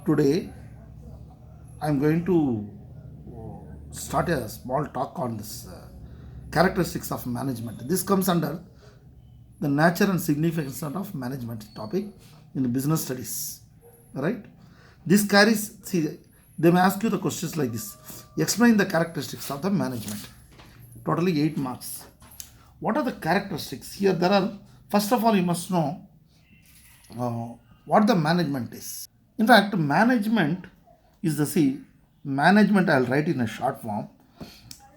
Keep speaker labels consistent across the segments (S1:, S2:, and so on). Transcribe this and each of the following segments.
S1: Today I'm going to start a small talk on this characteristics of management. This comes under the nature and significance of management topic in business studies. Right? This carries, see, they may ask you the questions like this. Explain the characteristics of the management. Totally 8 marks. What are the characteristics? Here there are, first of all, you must know uh, what the management is. In fact, management is the, see, management I'll write in a short form.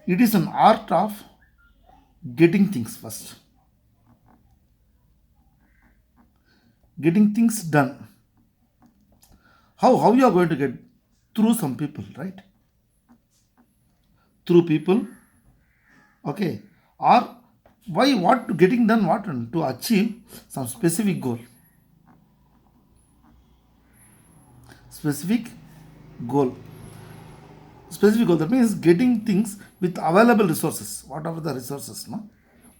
S1: It is an art of getting things first, getting things done. How you are going to get through some people, right? Through people, okay, or why, what, getting done what, and to achieve some specific goal. Specific goal. Specific goal, that means getting things with available resources, whatever the resources, no,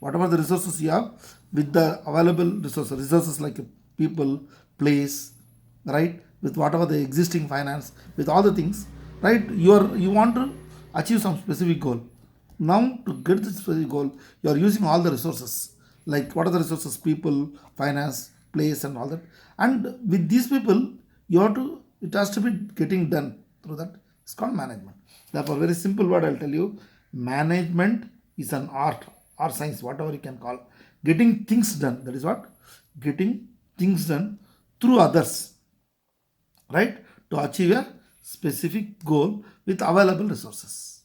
S1: whatever the resources you have, with the available resources like people, place, right, with whatever the existing finance, with all the things, right, you want to achieve some specific goal. Now to get this specific goal, you are using all the resources, like what are the resources, people, finance, place, and all that. And with these people, you have to, it has to be getting done through that. It's called management. Therefore, very simple word I'll tell you. Management is an art or science, whatever you can call. Getting things done. That is what? Getting things done through others, right? To achieve a specific goal with available resources.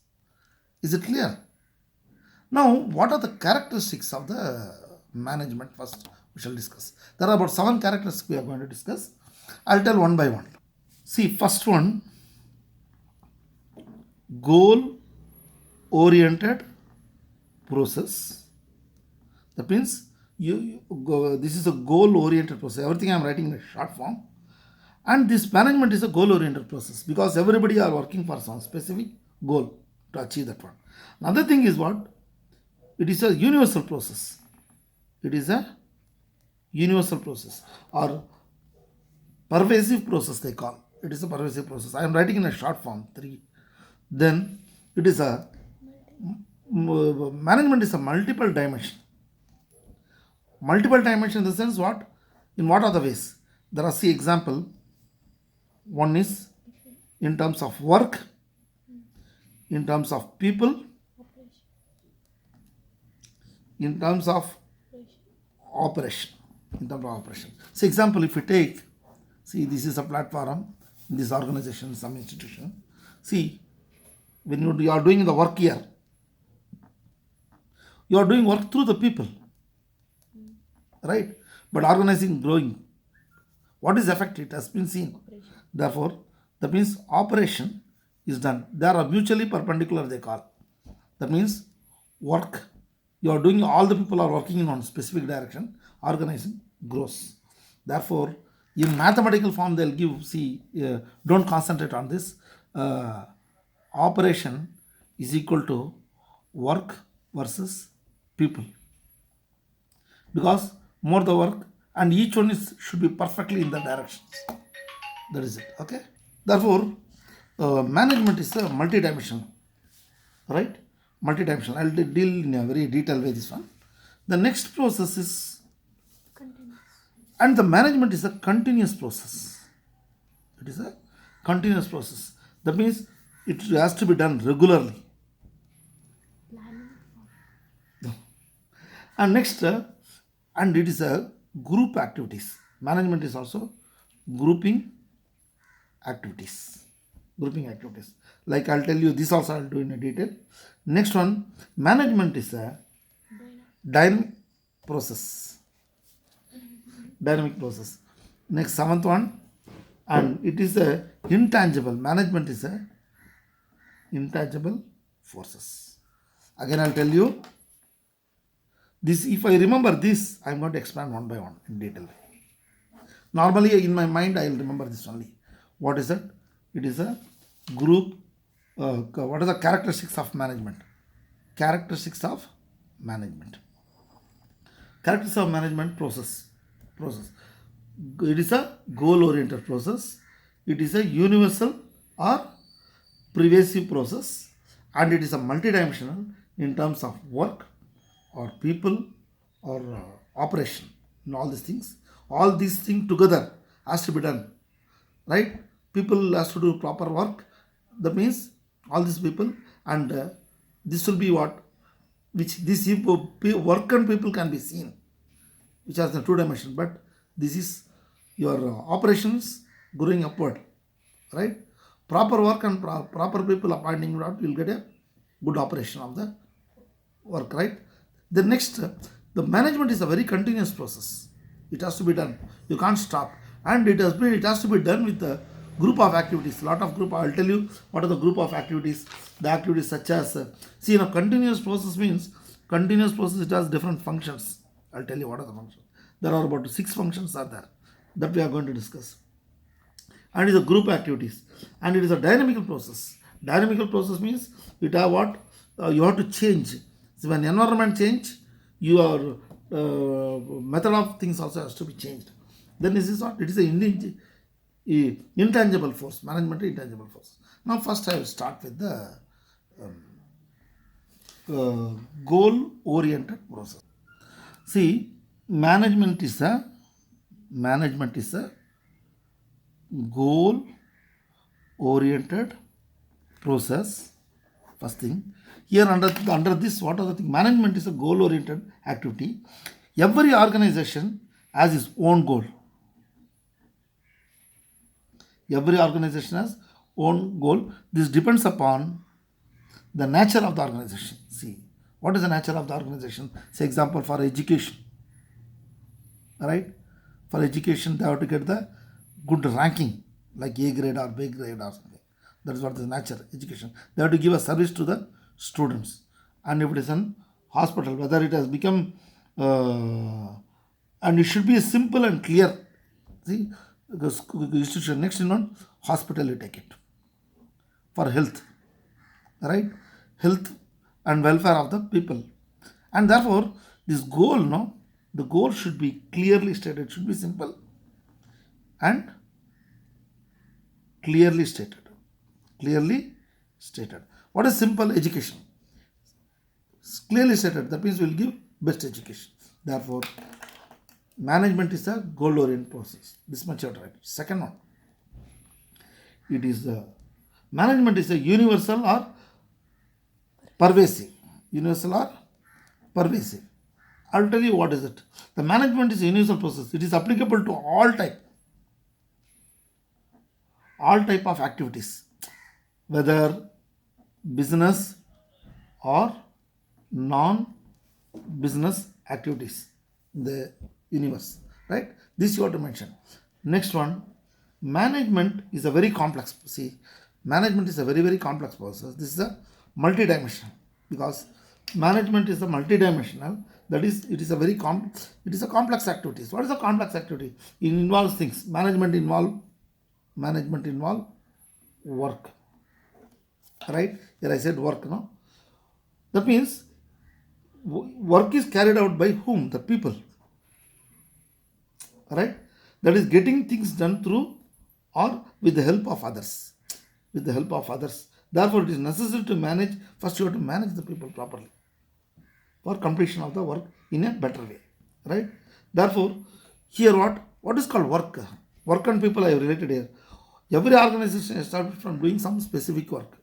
S1: Is it clear? Now, what are the characteristics of the management? First, we shall discuss. There are about 7 characteristics we are going to discuss. I'll tell one by one. See, first one, goal oriented process. That means this is a goal oriented process. Everything I am writing in a short form. And this management is a goal oriented process because everybody are working for some specific goal to achieve that one. Another thing is what? It is a universal process. It is a universal process or pervasive process they call. It is a pervasive process. I am writing in a short form 3. Then it is a management is a multiple dimension. Multiple dimension in the sense what? In what are the ways? There are, see, example. One is in terms of work, in terms of people, in terms of operation. In terms of operation. See, example, if you take, see, this is a platform in this organization, some institution. See, when you are doing the work here, you are doing work through the people, right? But organizing, growing, what is effect? It has been seen. Therefore, that means operation is done. They are mutually perpendicular, they call. That means work, you are doing, all the people are working in one specific direction, organizing grows. Therefore, in mathematical form, they'll give, see, don't concentrate on this. Operation is equal to work versus people. Because more the work, and each one is should be perfectly in the directions. That is it. Okay. Therefore, management is a multidimensional, right? Multidimensional. I'll deal in a very detailed way this one. The next process is, and the management is a continuous process. It is a continuous process. That means it has to be done regularly. And next, and it is a group activities. Management is also grouping activities. Grouping activities. Like I'll tell you, this also I'll do in a detail. Next one, management is a dynamic process. Dynamic process. Next, 7th one, and it is a intangible. Management is a intangible forces. Again, I'll tell you this. If I remember this, I'm going to expand one by one in detail. Normally, in my mind, I'll remember this only. What is it? It is a group. What are the characteristics of management? Characteristics of management. Characteristics of management process. It is a goal-oriented process. it is a universal or pervasive process, and it is a multidimensional in terms of work or people or operation and all these things together has to be done, right? People has to do proper work, that means all these people, and this will be what, which this work and people can be seen, which has the two dimension, but this is your operations growing upward, right? Proper work and proper people appointing what, you'll get a good operation of the work, right? The next, the management is a very continuous process. It has to be done. You can't stop, and it has to be done with a group of activities. Lot of group. I'll tell you what are the group of activities. The activities such as continuous process means continuous process. It has different functions. I'll tell you what are the functions. There are about 6 functions are there that we are going to discuss. And it is a group activities, and it is a dynamical process. Dynamical process means it have what, you have to change. So when environment change, your method of things also has to be changed. Then this is what, it is a intangible force. Management is intangible force. Now first I will start with the goal oriented process. See, management is a goal oriented process. First thing, here under this, what are the things? Management is a goal oriented activity. Every organization has its own goal. Every organization has own goal. This depends upon the nature of the organization. See, what is the nature of the organization? Say example, for education, right? For education, they have to get the good ranking, like A grade or B grade or something. That is what is nature, education. They have to give a service to the students. And if it is an hospital, whether it has become, and it should be simple and clear. See, the institution, next one, hospital, you take it. For health, right? Health and welfare of the people. And therefore, this goal, the goal should be clearly stated, should be simple and clearly stated. Clearly stated. What is simple? Education. It's clearly stated. That means we will give best education. Therefore, management is a goal-oriented process. This much you have to write. Second one, it is management is a universal or pervasive. Universal or pervasive. I'll tell you what is it. The management is a universal process. It is applicable to all type of activities, whether business or non-business activities in the universe, right? This you have to mention. Next one, management is a very complex. See, management is a very, very complex process. This is a multidimensional, because management is a multidimensional. That is, it is a complex activity. What is a complex activity? It involves things. Management involve work, right? Here I said work, no? That means work is carried out by whom? The people, right? That is getting things done through or with the help of others. With the help of others. Therefore, it is necessary to manage. First, you have to manage the people properly for completion of the work in a better way, right? Therefore, here what is called work? Work and people I have related here. Every organization started from doing some specific work,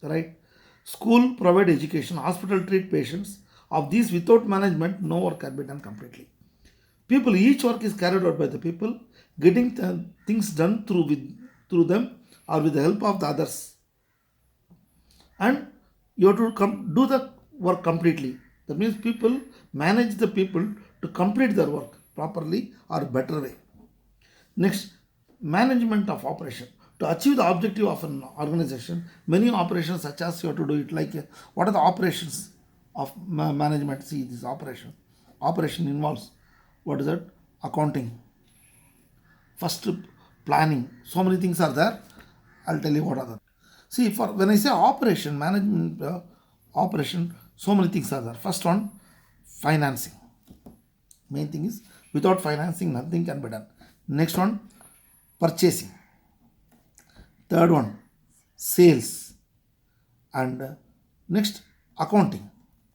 S1: right? School provide education, hospital treat patients. Of these, without management, no work can be done completely. People, each work is carried out by the people, getting things done through them or with the help of the others. And you have to do the work completely. That means people manage the people to complete their work properly or better way. Next, management of operation. To achieve the objective of an organization, many operations such as you have to do it, like what are the operations of management? See, this operation involves, what is that? Accounting, first planning. So many things are there. I'll tell you what are the. See, for when I say operation, management operation, so many things are there. First one, financing. Main thing is, without financing, nothing can be done. Next one, purchasing. Third one, sales. And next, accounting.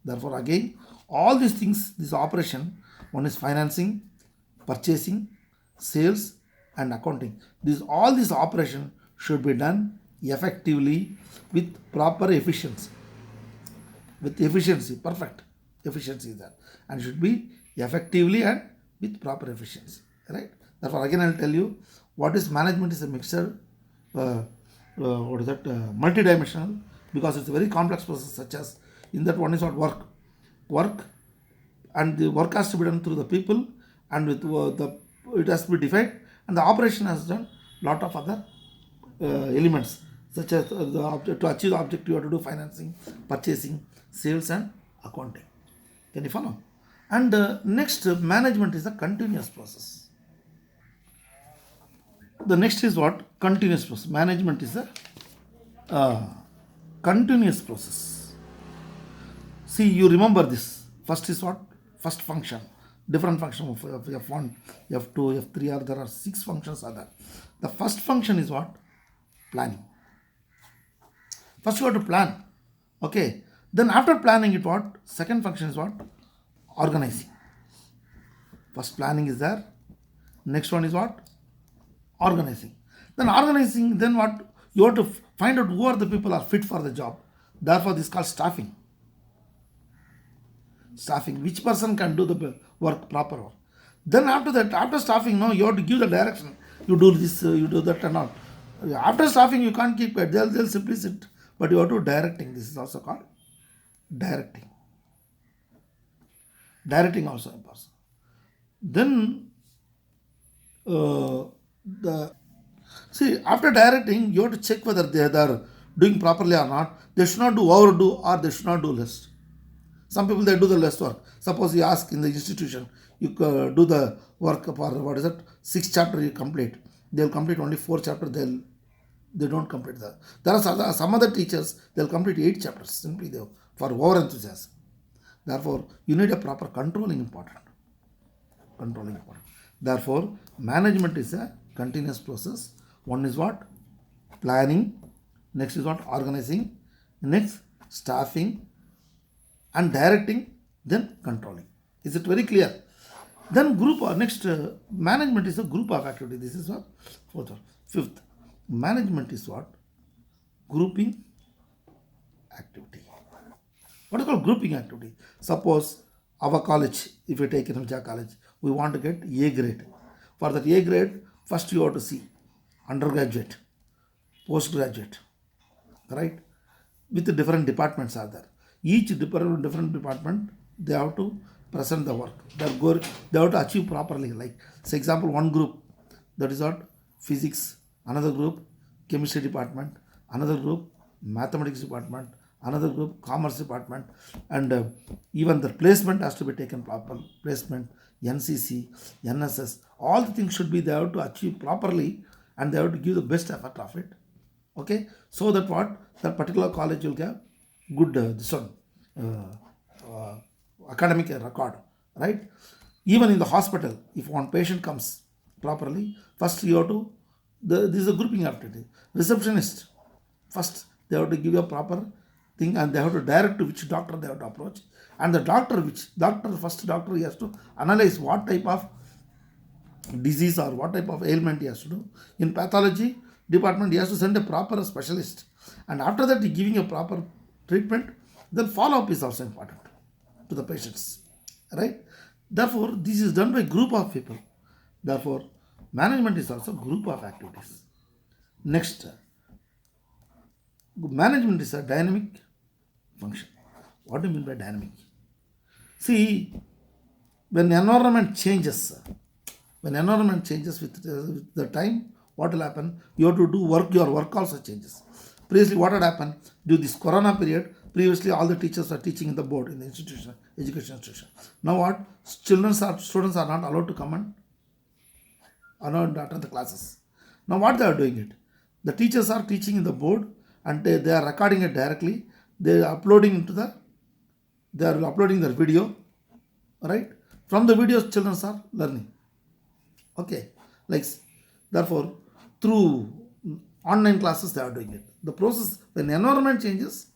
S1: Therefore, again, all these things, this operation, one is financing, purchasing, sales, and accounting. All this operation should be done effectively with proper efficiency. With efficiency, perfect efficiency is there, and should be effectively and with proper efficiency, right? Therefore, again, I'll tell you what is management is a mixture. What is that? Multidimensional, because it's a very complex process. Such as in that one is what work, and the work has to be done through the people, and with the it has to be defined, and the operation has done lot of other elements, such as to achieve the objective you have to do financing, purchasing, sales, and accounting. Can you follow? And next, management is a continuous process. The next is what? Continuous process. Management is a continuous process. See, you remember this. First is what? First function. Different function of F1, F2, F3, or there are 6 functions are there. The first function is what? Planning. First you have to plan. Okay. Then after planning it what? Second function is what? Organizing. First planning is there. Next one is what? Organizing. Then organizing, then what? You have to find out who are the people are fit for the job. Therefore, this is called staffing. Staffing. Which person can do the work, proper work. Then after that, after staffing, no, you have to give the direction. You do this, you do that and all. After staffing, you can't keep it. They'll simply sit. But you have to directing. This is also called directing. Directing also important. Then after directing, you have to check whether they are doing properly or not. They should not do overdo or they should not do less. Some people they do the less work. Suppose you ask in the institution, you do the work for what is it? 6 chapters you complete. They'll complete only 4 chapters. They don't complete that. There are some other teachers, they'll complete 8 chapters simply for over enthusiasm. Therefore, you need a proper controlling important. Controlling important. Therefore, management is a continuous process. One is what? Planning. Next is what? Organizing. Next, staffing and directing. Then controlling. Is it very clear? Then management is a group of activity. This is what? Fourth one. Fifth, management is what? Grouping activity. What is called grouping activity? Suppose our college, if you take Vijaya College, we want to get A grade. For that A grade, first you have to see undergraduate, postgraduate, right? With the different departments are there. Each different department, they have to present the work. They have to achieve properly. Like, say example, one group, that is what? Physics. Another group, chemistry department. Another group, mathematics department. Another group, commerce department. And even the placement has to be taken proper. Placement, NCC, NSS. All the things should be there to achieve properly, and they have to give the best effort of it. Okay, so that what? That particular college will get good academic record, right? Even in the hospital, if one patient comes properly, first you have to, this is a grouping activity. Receptionist, first they have to give a proper thing, and they have to direct to which doctor they have to approach. And the first doctor, he has to analyze what type of disease or what type of ailment he has to do. In pathology department, he has to send a proper specialist. And after that, giving a proper treatment, then follow-up is also important to the patients, right? Therefore, this is done by group of people. Therefore, management is also group of activities. Next, management is a dynamic function. What do you mean by dynamic? See, when environment changes with the time, what will happen? You have to do work, your work also changes. Previously, what had happened? Due to this corona period, previously all the teachers are teaching in the board, in the institution, education institution. Now what? Students are not allowed to come and attend the classes. Now what they are doing it? The teachers are teaching in the board, and they are recording it directly. They are uploading their video, right? From the videos, children are learning. Okay, like, therefore, through online classes, they are doing it. The process, when environment changes,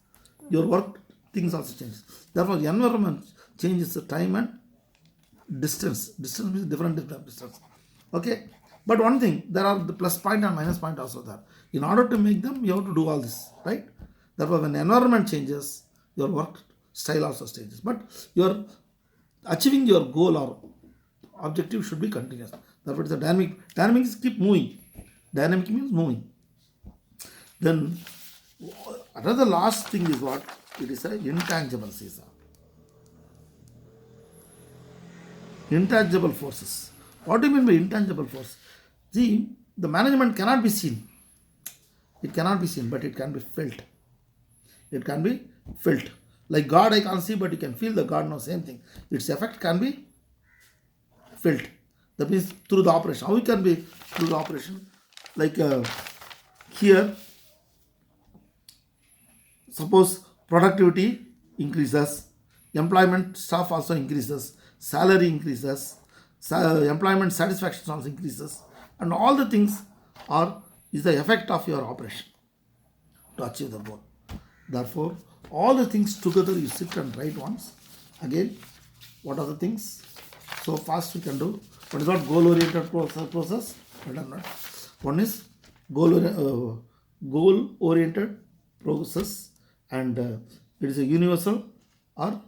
S1: your work things also changes. Therefore, environment changes the time and distance. Distance means different distance. Okay. But one thing, there are the plus point and minus point also there. In order to make them, you have to do all this, right? Therefore, when environment changes, your work style also changes. But your achieving your goal or objective should be continuous. Therefore, it's a dynamic. Dynamic is keep moving. Dynamic means moving. Then another last thing is what? It is an intangible, Caesar. Intangible forces. What do you mean by intangible force? See, the management cannot be seen. It cannot be seen, but it can be felt. It can be felt. Like God, I can't see, but you can feel the God. No, same thing. Its effect can be felt. That means through the operation. How it can be through the operation? Like here, suppose productivity increases, employment staff also increases, salary increases, employment satisfaction also increases, and all the things are is the effect of your operation to achieve the goal. Therefore, all the things together you sit and write once. Again, what are the things? So fast we can do. What is what goal-oriented process? I don't know. One is goal-oriented process, and it is a universal or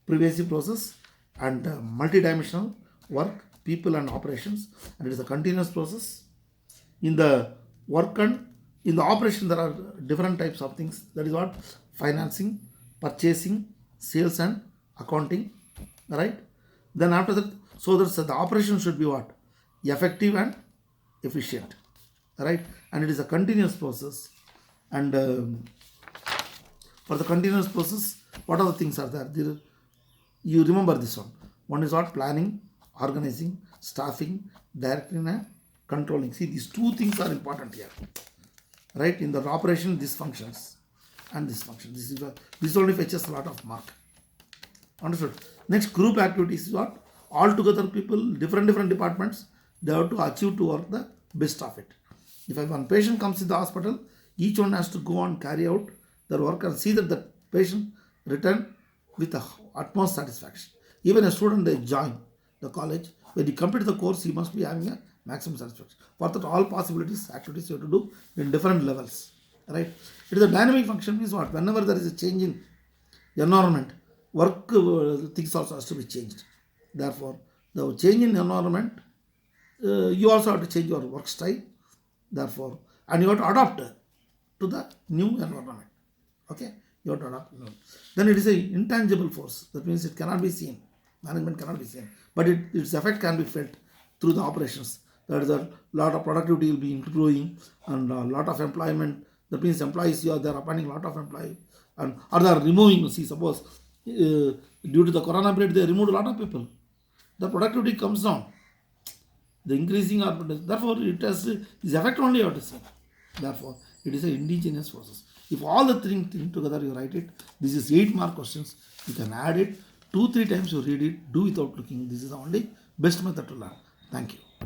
S1: pervasive process, and multidimensional work, people and operations, and it is a continuous process. In the work and in the operation, there are different types of things. That is what? Financing, purchasing, sales and accounting, right? Then after that, so that's the operation should be what? Effective and efficient, right? And it is a continuous process. And for the continuous process, what are the things are there? You remember this one. One is what? Planning, organizing, staffing, directing and controlling. See, these two things are important here, right? In the operation, this functions and this function. This only fetches a lot of mark. Understood? Next, group activities is what? All together people, different departments, they have to achieve to work the best of it. If one patient comes to the hospital, each one has to go and carry out their work and see that the patient return with the utmost satisfaction. Even a student, they join the college, when he complete the course, he must be having a maximum satisfaction. For that, all possibilities, activities you have to do in different levels, right? It is a dynamic function means what? Whenever there is a change in environment, work things also has to be changed. Therefore, the change in environment, you also have to change your work style. Therefore, and you have to adapt to the new environment. Okay, you have to adapt. Then it is a intangible force. That means it cannot be seen. Management cannot be seen, but its effect can be felt through the operations. That is a lot of productivity will be improving and a lot of employment. That means employees, they are appointing a lot of employees, and or they are removing. See, suppose due to the corona period, they removed a lot of people. The productivity comes down. The increasing or therefore it has this effect only you have to see. Therefore, it is an indigenous process. If all the things together you write it, this is 8 mark questions. You can add it 2-3 times. You read it. Do without looking. This is the only best method to learn. Thank you.